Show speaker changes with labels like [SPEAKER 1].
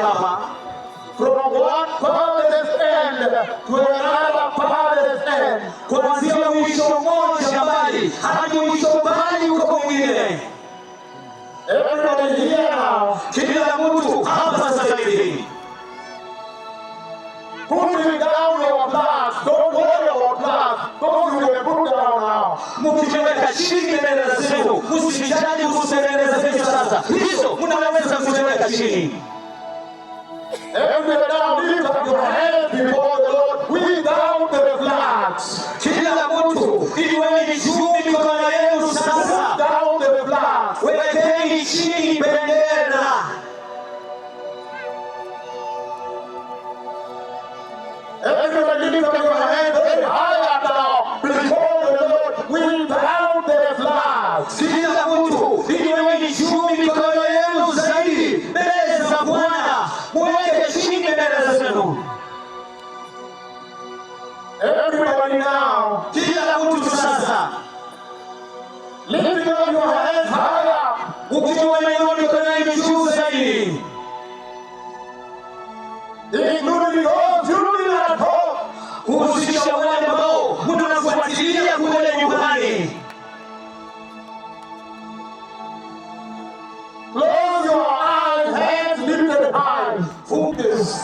[SPEAKER 1] hapa, from one farthest end to another farthest end, kuanzia mwisho mmoja mbali hadi mwisho mbali huko mwingine. Everybody here now, kila mtu hapa sasa hivi, putting down your flags. Don't worry about flags. Those you will put down now. Mkiweka chini bendera zenu, msijali kuhusu bendera zenu sasa. Hizo mnaweza kuziweka chini. Every now lift up your hands before the Lord without the flags. Kila mtu iweni juu mikono yenu sasa. Down the flags. Wekeni chini bendera. Everybody lift up your hands very high now before the Lord without the flags. Kila mtu iweni juu mikono yenu zaidi mbele za Bwana. Mweke chini bendera zenu. Everybody now, kila mtu sasa, lifting up your hands higher, ukiwa na mikono yenu juu zaidi, including all children at home, kuhusisha wale ambao mnafuatilia kule nyumbani. Close your eyes, hands lifted high. Focus.